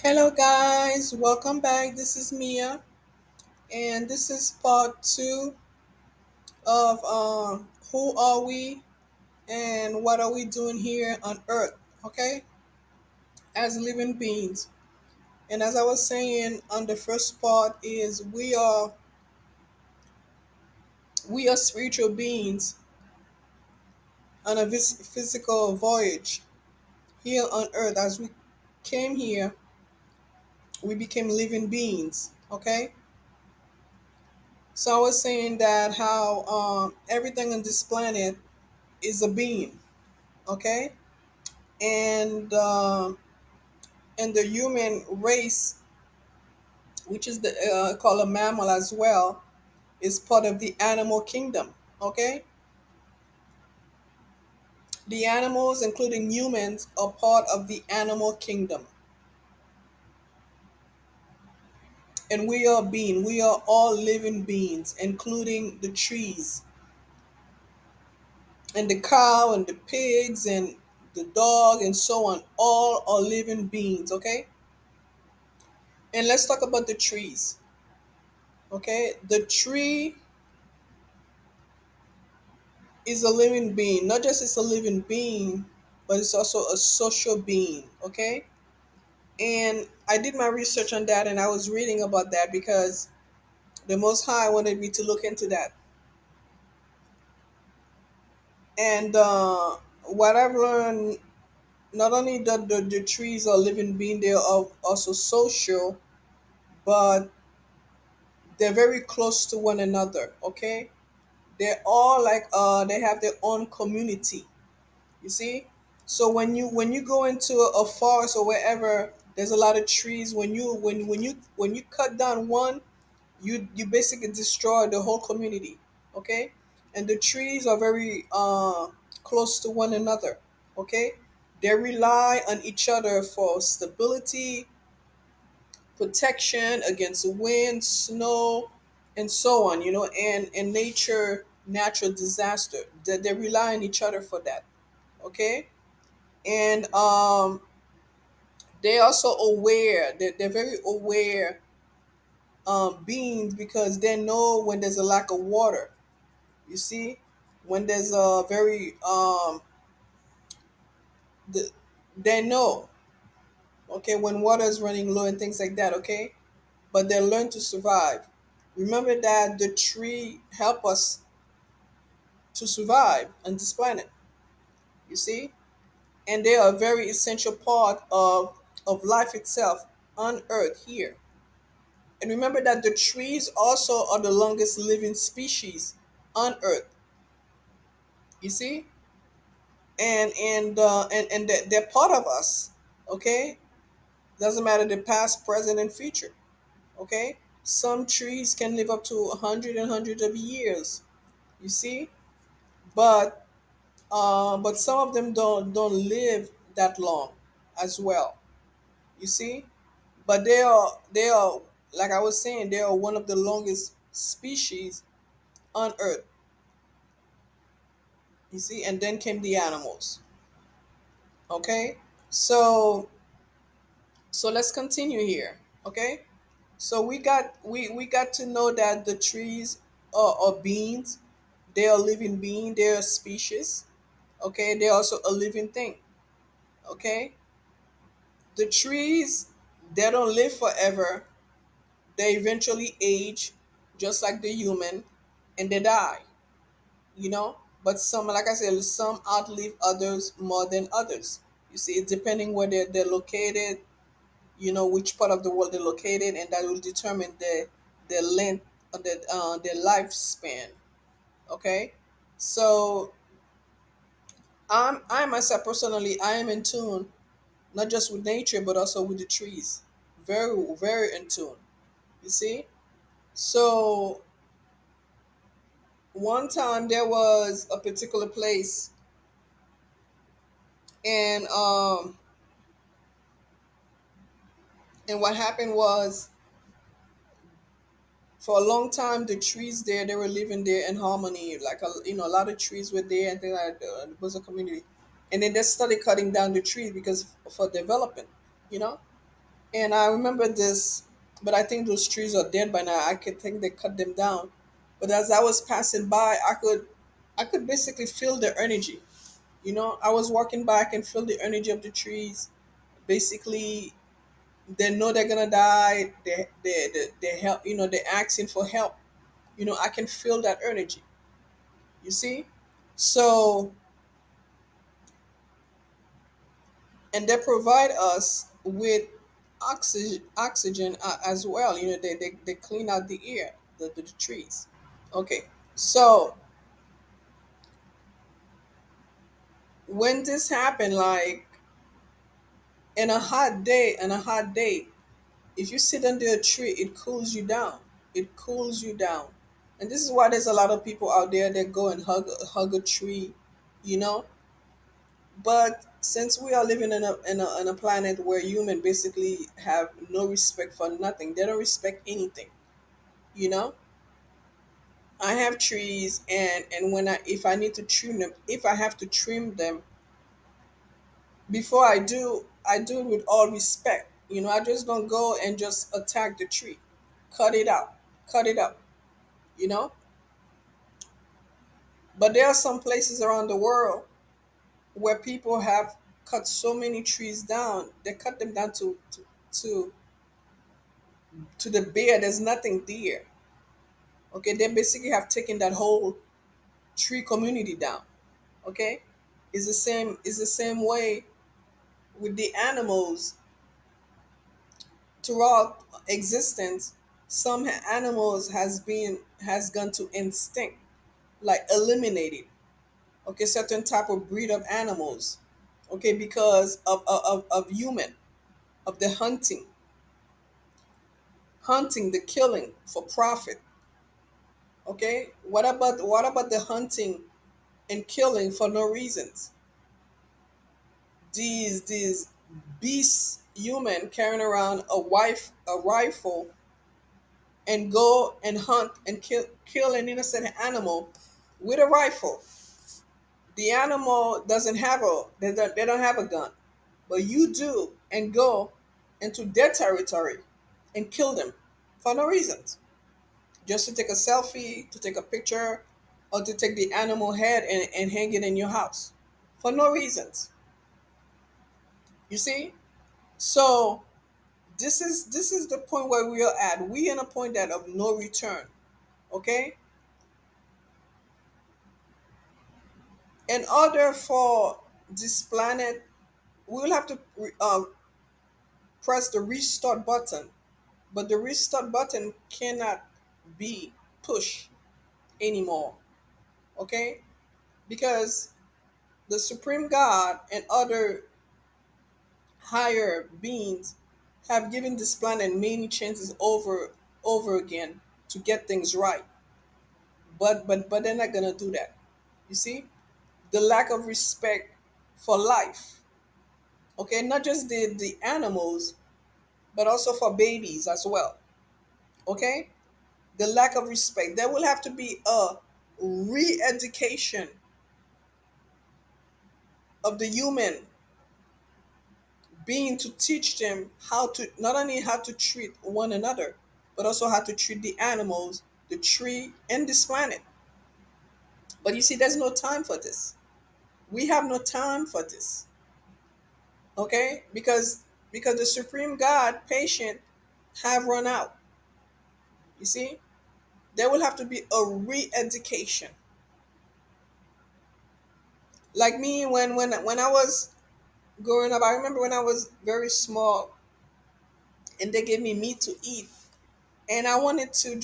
Hello, guys. Welcome back. This is Mia, and this is part two of Who Are We and What Are We Doing Here on Earth, okay, as living beings. And as I was saying on the first part, is we are spiritual beings on a physical voyage here on Earth. As we came here, we became living beings, okay. So I was saying that how everything on this planet is a being, okay, and and the human race, which is the called a mammal as well, is part of the animal kingdom, okay. The animals, including humans, are part of the animal kingdom, and we are all living beings, including the trees and the cow and the pigs and the dog and so on. All are living beings, okay. And let's talk about the trees. Okay, the tree is a living being. Not just it's a living being, but it's also a social being. Okay, and I did my research on that, and I was reading about that because the Most High wanted me to look into that. And what I've learned, not only that the trees are living being, they are also social, but they're very close to one another. Okay, they're all like they have their own community. You see? So when you go into a forest or wherever there's a lot of trees, when you cut down one, you basically destroy the whole community. Okay? And the trees are very close to one another. Okay? They rely on each other for stability, protection against wind, snow, and so on, and natural disaster. They rely on each other for that. Okay, and they're also aware that they're very aware beings because they know when there's a lack of water. You see, when there's a very the, they know, okay, when water is running low and things like that. Okay, but they learn to survive. Remember that the tree help us to survive on this planet. You see, and they are a very essential part of life itself on Earth here. And remember that the trees also are the longest living species on Earth. You see, and they're part of us. Okay, doesn't matter the past, present, and future. Okay, some trees can live up to hundreds of years. You see, but but some of them don't live that long as well. You see, but they are like I was saying, they are one of the longest species on Earth. You see, and then came the animals. Okay, so let's continue here. Okay, so we got to know that the trees are beings. They are living being. They are a species. Okay, they're also a living thing. Okay, the trees, they don't live forever. They eventually age, just like the human, and they die. But some, like I said, some outlive others more than others. You see, it's depending where they're located, which part of the world they're located, and that will determine their length of their lifespan. Okay, so I myself personally, I am in tune not just with nature but also with the trees, very very in tune. You see, so one time there was a particular place, and what happened was, for a long time the trees there, they were living there in harmony, like a lot of trees were there, and then it was a community. And then they started cutting down the trees because for development, you know And I remember this, but I think those trees are dead by now. I could think they cut them down. But as I was passing by, I could basically feel the energy. I was walking by, I can feel the energy of the trees. Basically, they know they're gonna die. They help. They're asking for help. I can feel that energy. You see, so and they provide us with oxygen as well. They clean out the air, the trees. Okay, so when this happened, like in a hot day, if you sit under a tree, it cools you down. It cools you down. And this is why there's a lot of people out there that go and hug a tree, you know. But since we are living in a planet where human basically have no respect for nothing, they don't respect anything, you know. I have trees, and when if I need to trim them, if I have to trim them, before I do it with all respect. I just don't go and just attack the tree. Cut it out. Cut it up, you know? But there are some places around the world where people have cut so many trees down. They cut them down to to the bare. There's nothing there. Okay, they basically have taken that whole tree community down. Okay? It's the same way with the animals throughout existence. Some animals has gone to instinct, like eliminated. Okay, certain type of breed of animals. Okay, because of human, of the hunting, the killing for profit. Okay, what about the hunting and killing for no reasons? These beasts, human carrying around a rifle, and go and hunt and kill an innocent animal with a rifle. The animal doesn't have they don't have a gun, but you do, and go into their territory and kill them for no reasons, just to take a selfie, to take a picture, or to take the animal head and hang it in your house for no reasons. You see, so this is the point where we are at. We in a point that of no return. Okay, in order for this planet, we will have to press the restart button, but the restart button cannot be pushed anymore. Okay, because the supreme God and other higher beings have given this planet many chances over again to get things right, but they're not gonna do that. You see, the lack of respect for life. Okay, not just the animals, but also for babies as well. Okay, the lack of respect. There will have to be a re-education of the human being to teach them how to not only how to treat one another, but also how to treat the animals, the tree, and this planet. But you see, there's no time for this. We have no time for this. Okay, because the supreme God patient have run out. You see, there will have to be a re-education. Like me, when I was growing up, I remember when I was very small, and they gave me meat to eat, and I wanted to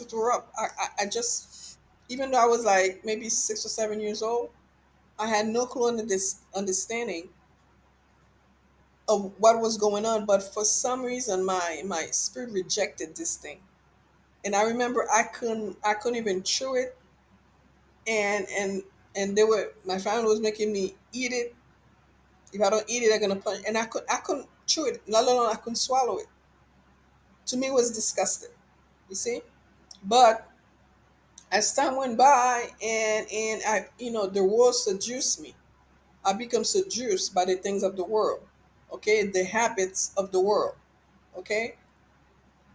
throw up. I just, even though I was like maybe 6 or 7 years old, I had no clue under this understanding of what was going on. But for some reason, my spirit rejected this thing, and I remember I couldn't even chew it, and they were my family was making me eat it. If I don't eat it, they're gonna punch. And I couldn't chew it. Let alone I couldn't swallow it. To me, it was disgusting. You see, but as time went by, and the world seduced me. I become seduced by the things of the world. okay, the habits of the world. Okay,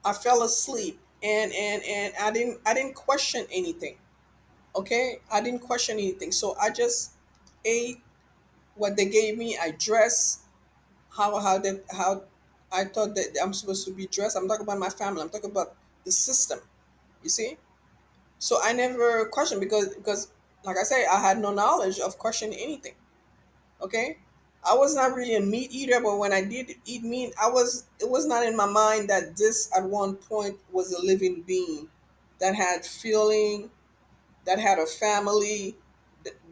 I fell asleep, and I didn't question anything. Okay, I didn't question anything, so I just ate what they gave me. I dressed how I thought that I'm supposed to be dressed. I'm talking about my family. I'm talking about the system. You see, so I never questioned because like I say, I had no knowledge of questioning anything. Okay, I was not really a meat eater, but when I did eat meat, it was not in my mind that this at one point was a living being that had feeling, that had a family,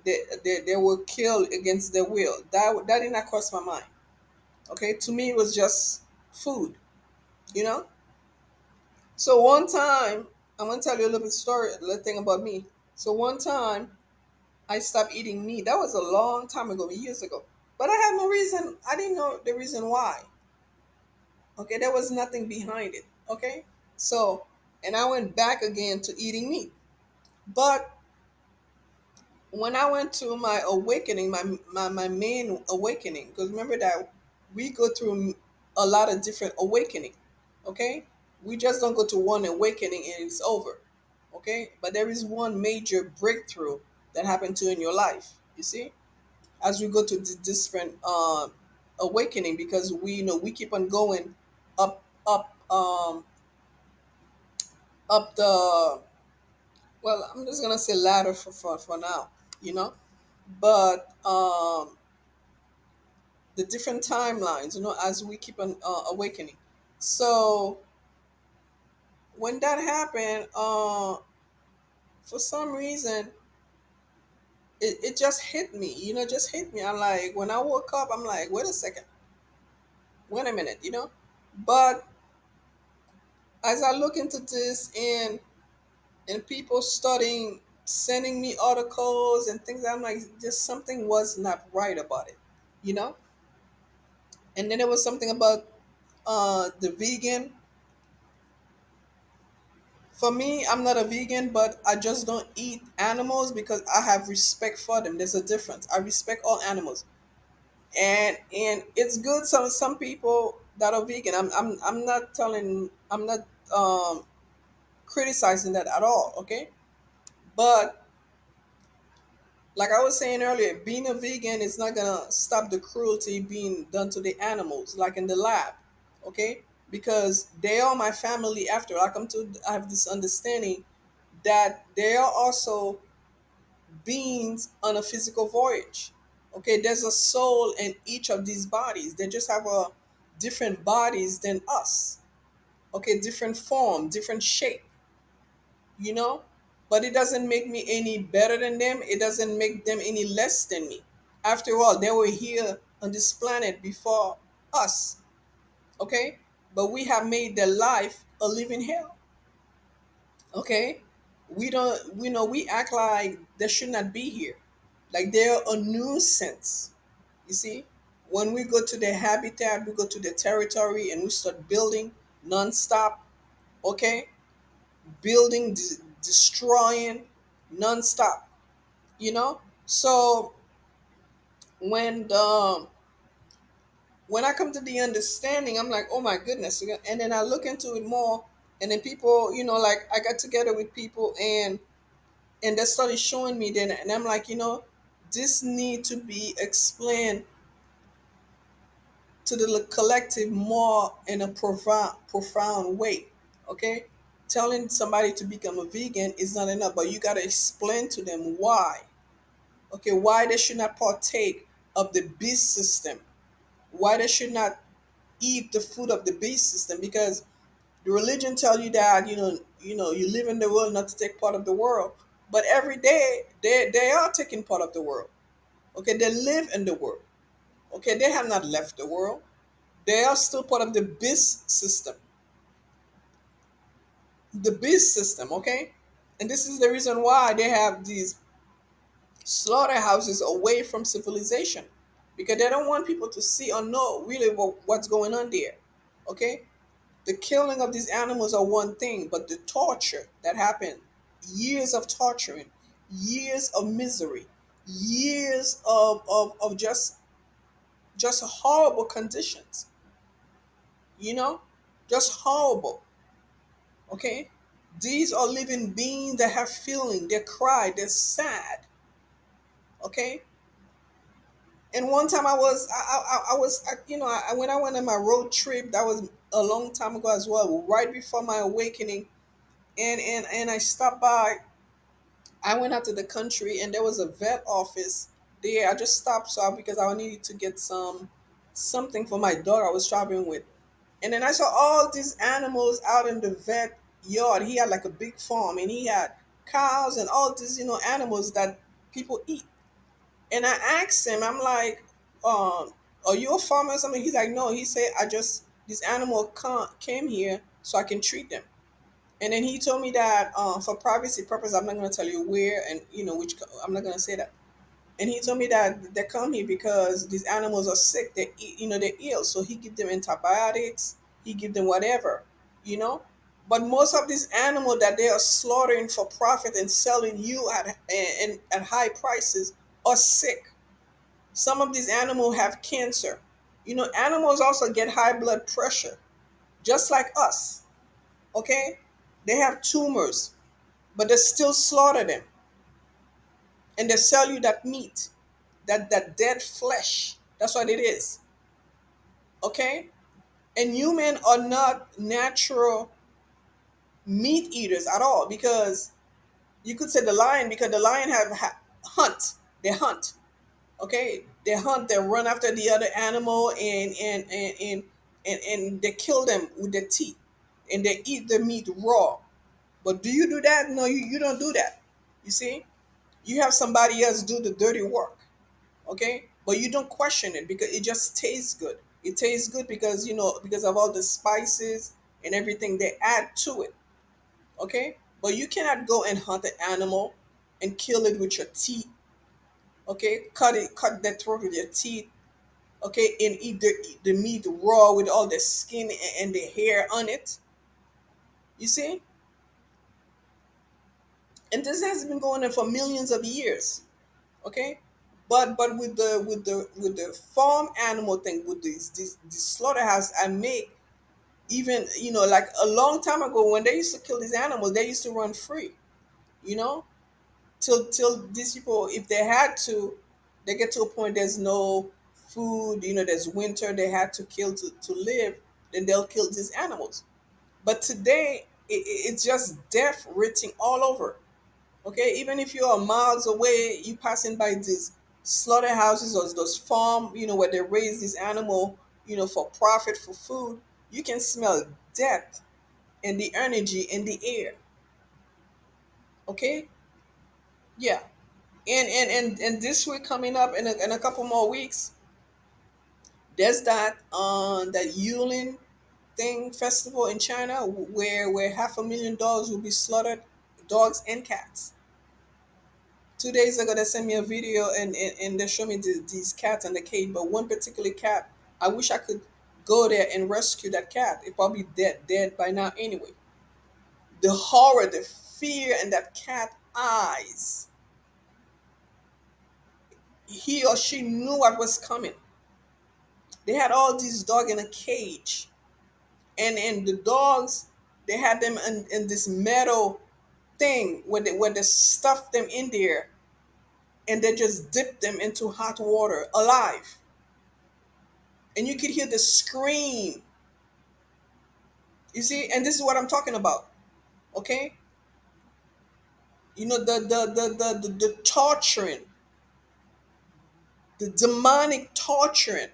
they were killed against their will. That did not cross my mind. Okay, to me it was just food, you know. So one time, I'm gonna tell you a little bit story, a little thing about me. So one time I stopped eating meat. That was a long time ago, years ago. But I had no reason. I didn't know the reason why. Okay, there was nothing behind it. Okay, so and I went back again to eating meat. But when I went to my awakening, my main awakening, because remember that we go through a lot of different awakening. Okay, we just don't go to one awakening and it's over. Okay, but there is one major breakthrough that happened to you in your life. You see, as we go to the different awakening, because we, you know, we keep on going up the, well, I'm just gonna say ladder for now, you know. But the different timelines, you know, as we keep on awakening. So when that happened, for some reason, it just hit me, you know, just hit me. I'm like, when I woke up, I'm like, wait a second, wait a minute, you know. But as I look into this, and people studying, sending me articles and things, I'm like, just something was not right about it, you know. And then there was something about the vegan. For me, I'm not a vegan, but I just don't eat animals because I have respect for them. There's a difference. I respect all animals, and it's good. Some people that are vegan. I'm not telling. I'm not criticizing that at all. Okay, but like I was saying earlier, being a vegan is not gonna stop the cruelty being done to the animals, like in the lab. Okay, because they are my family. After I come to, I have this understanding that they are also beings on a physical voyage. Okay, there's a soul in each of these bodies. They just have a different bodies than us. Okay, different form, different shape, you know? But it doesn't make me any better than them. It doesn't make them any less than me. After all, they were here on this planet before us. Okay? But we have made their life a living hell. Okay, we don't, we know, we act like they should not be here, like they're a nuisance. You see, when we go to their habitat, we go to their territory and we start building non-stop. Okay, building, destroying non-stop, you know. So when the when I come to the understanding, I'm like, oh my goodness. And then I look into it more, and then people, you know, like I got together with people, and they started showing me then, and I'm like, you know, this need to be explained to the collective more in a profound way. Okay, telling somebody to become a vegan is not enough, but you got to explain to them why. Okay, why they should not partake of the beast system, why they should not eat the food of the beast system, because the religion tell you that, you know, you live in the world not to take part of the world, but every day they are taking part of the world. Okay, they live in the world. Okay, they have not left the world. They are still part of the beast system, the beast system. Okay, and this is the reason why they have these slaughterhouses away from civilization, because they don't want people to see or know really what's going on there. Okay, the killing of these animals are one thing, but the torture that happened, years of torturing, years of misery, years of just just horrible conditions, you know, just horrible. Okay, these are living beings that have feeling. They cry, they're sad. Okay, and one time I was you know when I went on my road trip, that was a long time ago as well, right before my awakening, and I stopped by. I went out to the country and there was a vet office there. I just stopped so because I needed to get something for my daughter I was traveling with. And then I saw all these animals out in the vet yard. He had like a big farm and he had cows and all these, animals that people eat. And I asked him, I'm like, are you a farmer or something? He's like, no. He said, this animal came here so I can treat them. And then he told me that for privacy purpose, I'm not going to tell you where and which. I'm not going to say that. And he told me that they come here because these animals are sick. They're ill. So he give them antibiotics. He give them whatever, you know. But most of these animals that they are slaughtering for profit and selling you at high prices are sick. Some of these animals have cancer. Animals also get high blood pressure, just like us. Okay, they have tumors, but they still slaughter them and they sell you that meat, that dead flesh. That's what it is. Okay, and human are not natural meat eaters at all, because you could say the lion, because the lion hunt. They hunt. Okay, they hunt. They run after the other animal, and they kill them with their teeth, and they eat the meat raw. But do you do that? No, you don't do that. You see, you have somebody else do the dirty work. Okay, but you don't question it because it just tastes good. It tastes good because because of all the spices and everything they add to it. Okay, but you cannot go and hunt an animal and kill it with your teeth. Okay, cut that throat with your teeth. Okay, and eat the meat raw with all the skin and the hair on it. You see, and this has been going on for millions of years. Okay, but with the farm animal thing, with this slaughterhouse I make, even like a long time ago when they used to kill these animals, they used to run free. You know, till these people, if they had to, they get to a point there's no food. There's winter. They had to kill to live. Then they'll kill these animals. But today it's just death written all over. Okay, even if you are miles away, you passing by these slaughterhouses or those farm, where they raise this animal, for profit, for food, you can smell death and the energy in the air. Okay, yeah, and this week coming up in a couple more weeks, there's that Yulin thing festival in China where 500,000 dogs will be slaughtered, dogs and cats. 2 days ago they sent me a video and they showed me these cats in the cage, but one particular cat, I wish I could go there and rescue that cat. It probably dead by now anyway. The horror, the fear in that cat eyes. He or she knew what was coming. They had all these dogs in a cage, and the dogs, they had them in this metal thing where they stuffed them in there, and they just dipped them into hot water alive, and you could hear the scream. You see, and this is what I'm talking about. Okay, the torturing, the demonic torturing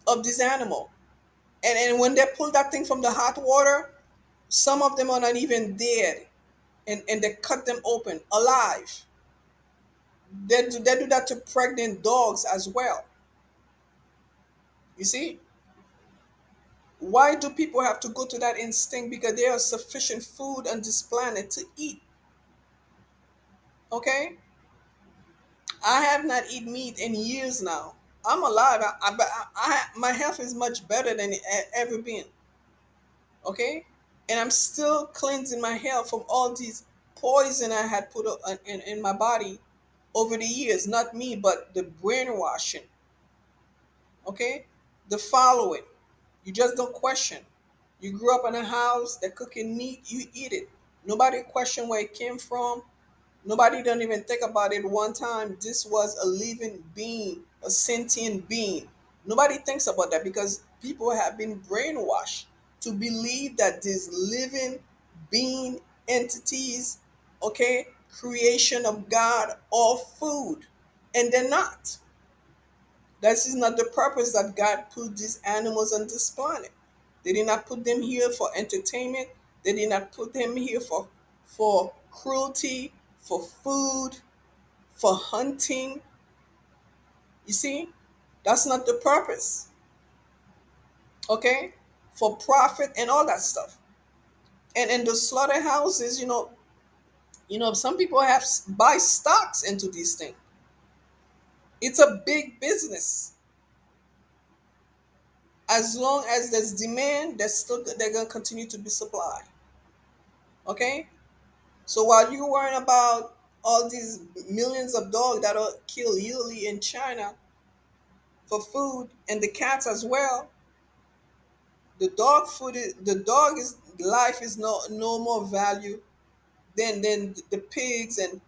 of this animal. And when they pull that thing from the hot water, some of them are not even dead, and they cut them open alive. They do that to pregnant dogs as well. You see, why do people have to go to that instinct? Because there is sufficient food on this planet to eat. Okay, I have not eaten meat in years now. I'm alive. My health is much better than it ever been. Okay, and I'm still cleansing my health from all these poison I had put in my body over the years. Not me, but the brainwashing. Okay, they follow it. You just don't question. You grew up in a house that cooking meat, you eat it. Nobody question where it came from. Nobody don't even think about it one time. This was a living being, a sentient being. Nobody thinks about that because people have been brainwashed to believe that these living being entities, okay, creation of God, are food. And they're not. This is not the purpose that God put these animals on this planet. They did not put them here for entertainment. They did not put them here for cruelty, for food, for hunting. You see, that's not the purpose. Okay, for profit and all that stuff. And in the slaughterhouses, some people have buy stocks into these things. It's a big business. As long as there's demand, they're gonna continue to be supply. Okay, so while you worrying about all these millions of dogs that are killed yearly in China for food and the cats as well, the dog is life is no more value than the pigs and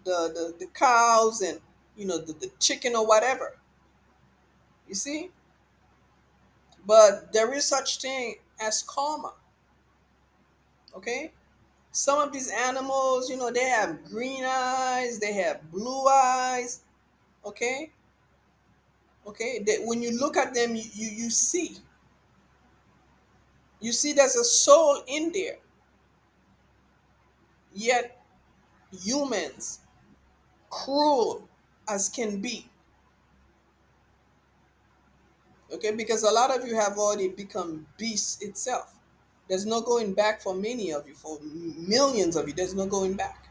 the cows and the chicken or whatever. You see, but there is such thing as karma. Okay, some of these animals, they have green eyes, they have blue eyes. Okay, okay, that when you look at them, you see there's a soul in there. Yet humans, cruel as can be. Okay, because a lot of you have already become beasts itself. There's no going back for many of you, for millions of you. There's no going back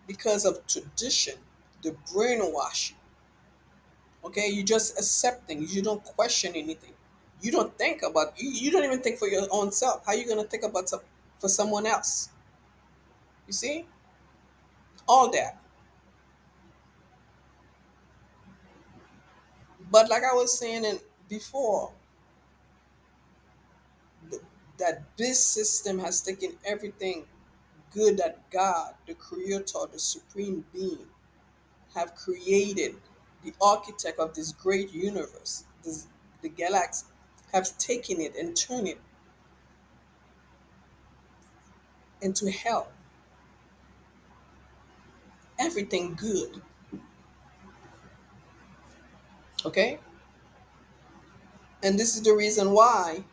because of tradition, the brainwashing. Okay, you just accept things. You don't question anything. You don't think about. You don't even think for your own self. How you gonna think about for someone else? You see all that. But like I was saying before, th- that this system has taken everything good that God, the creator, the supreme being, have created, the architect of this great universe, the galaxy, have taken it and turned it into hell. Everything good. Okay? And this is the reason why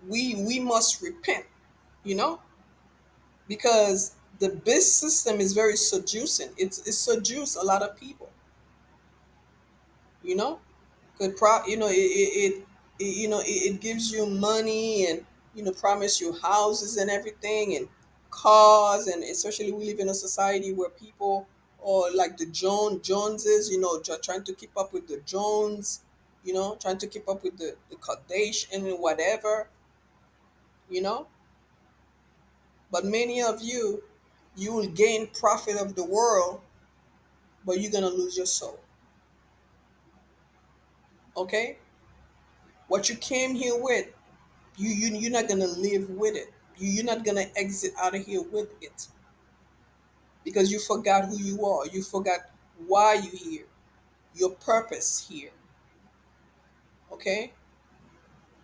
we must repent, you know? Because the biz system is very seducing. It's seduced a lot of people, you know? Could it gives you money and promise you houses and everything and cars, and especially we live in a society where people or like the Joneses, trying to keep up with the Jones, trying to keep up with the Kardashian and whatever, you know. But many of you will gain profit of the world, but you're gonna lose your soul. Okay, what you came here with, you're not gonna live with it. You're not gonna exit out of here with it because you forgot who you are. You forgot why you here, your purpose here. Okay,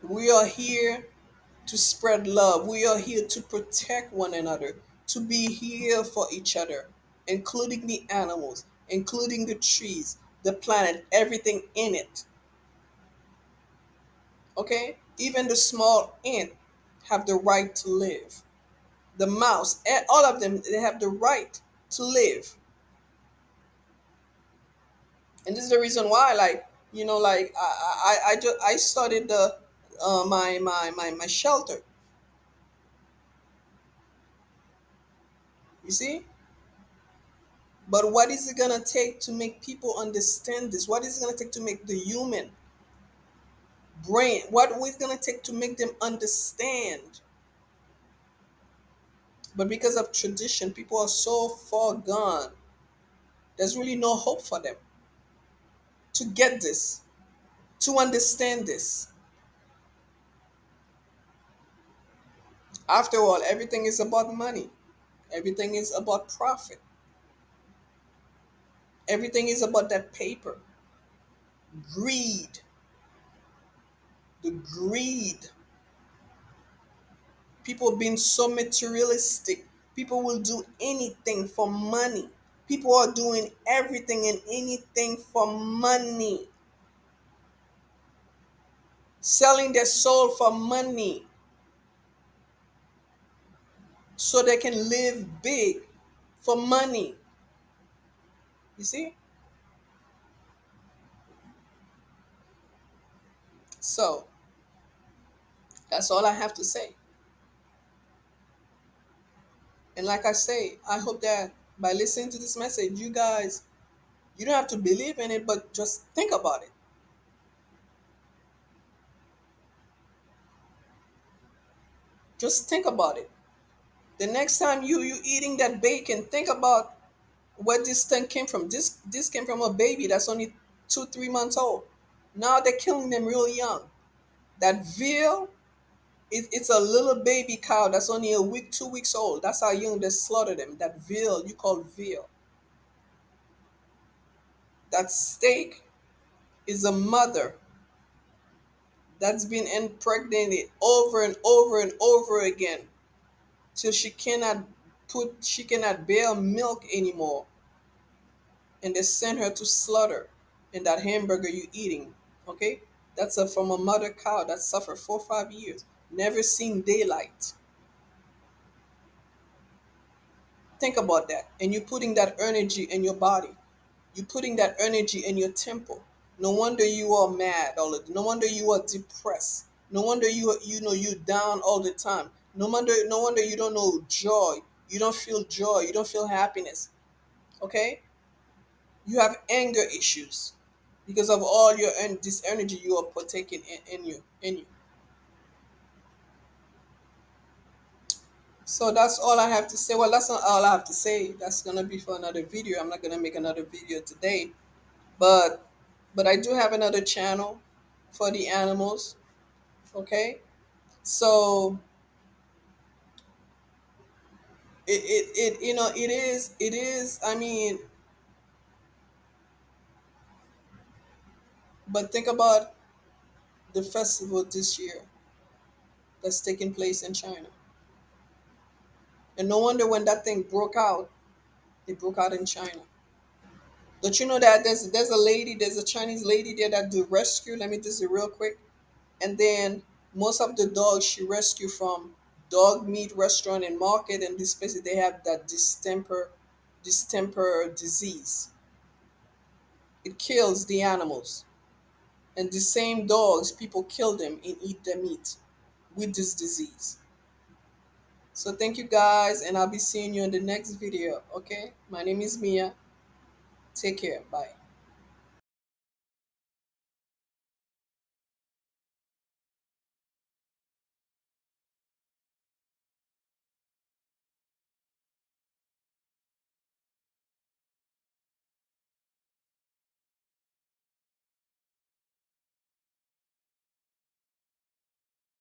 we are here to spread love. We are here to protect one another, to be here for each other, including the animals, including the trees, the planet, everything in it. Okay, even the small ant have the right to live. The mouse, all of them, they have the right to live. And this is the reason why, like, like I started my shelter. You see, but what is it gonna take to make people understand this? What is it gonna take to make the human brain? What is it gonna take to make them understand? But because of tradition, people are so far gone. There's really no hope for them. to get this, to understand this. After all, everything is about money. Everything is about profit. Everything is about that paper. Greed. The greed. People being so materialistic. People will do anything for money. People are doing everything and anything for money. Selling their soul for money so they can live big for money. You see? So that's all I have to say. And like I say, I hope that by listening to this message, you guys, you don't have to believe in it, but just think about it. Just think about it. The next time you eating that bacon, think about where this thing came from. This came from a baby that's only 2 3 months old. Now they're killing them real young. That veal, it's a little baby cow that's only a week, 2 weeks old. That's how young they slaughter them. That veal you call veal. That steak is a mother that's been impregnated over and over and over again till she cannot bear milk anymore, and they send her to slaughter. And that hamburger you eating, okay, that's from a mother cow that suffered 4 or 5 years, never seen daylight. Think about that. And you're putting that energy in your body. You're putting that energy in your temple. No wonder you are mad all the time. No wonder you are depressed. No wonder you're down all the time. No wonder you don't know joy. You don't feel joy. You don't feel happiness. Okay? You have anger issues because of all this energy you are partaking in you. So that's all I have to say. Well, that's not all I have to say. That's gonna be for another video. I'm not gonna make another video today. But I do have another channel for the animals. Okay, so it it is. I mean, but think about the festival this year that's taking place in China, and no wonder when that thing broke out, it broke out in China. Don't you know that there's a Chinese lady there that do rescue? Let me just do real quick. And then most of the dogs she rescued from dog meat restaurant and market and these places, they have that distemper disease. It kills the animals, and the same dogs people kill them and eat their meat with this disease. So thank you guys, and I'll be seeing you in the next video. Okay, my name is Mia. Take care. Bye.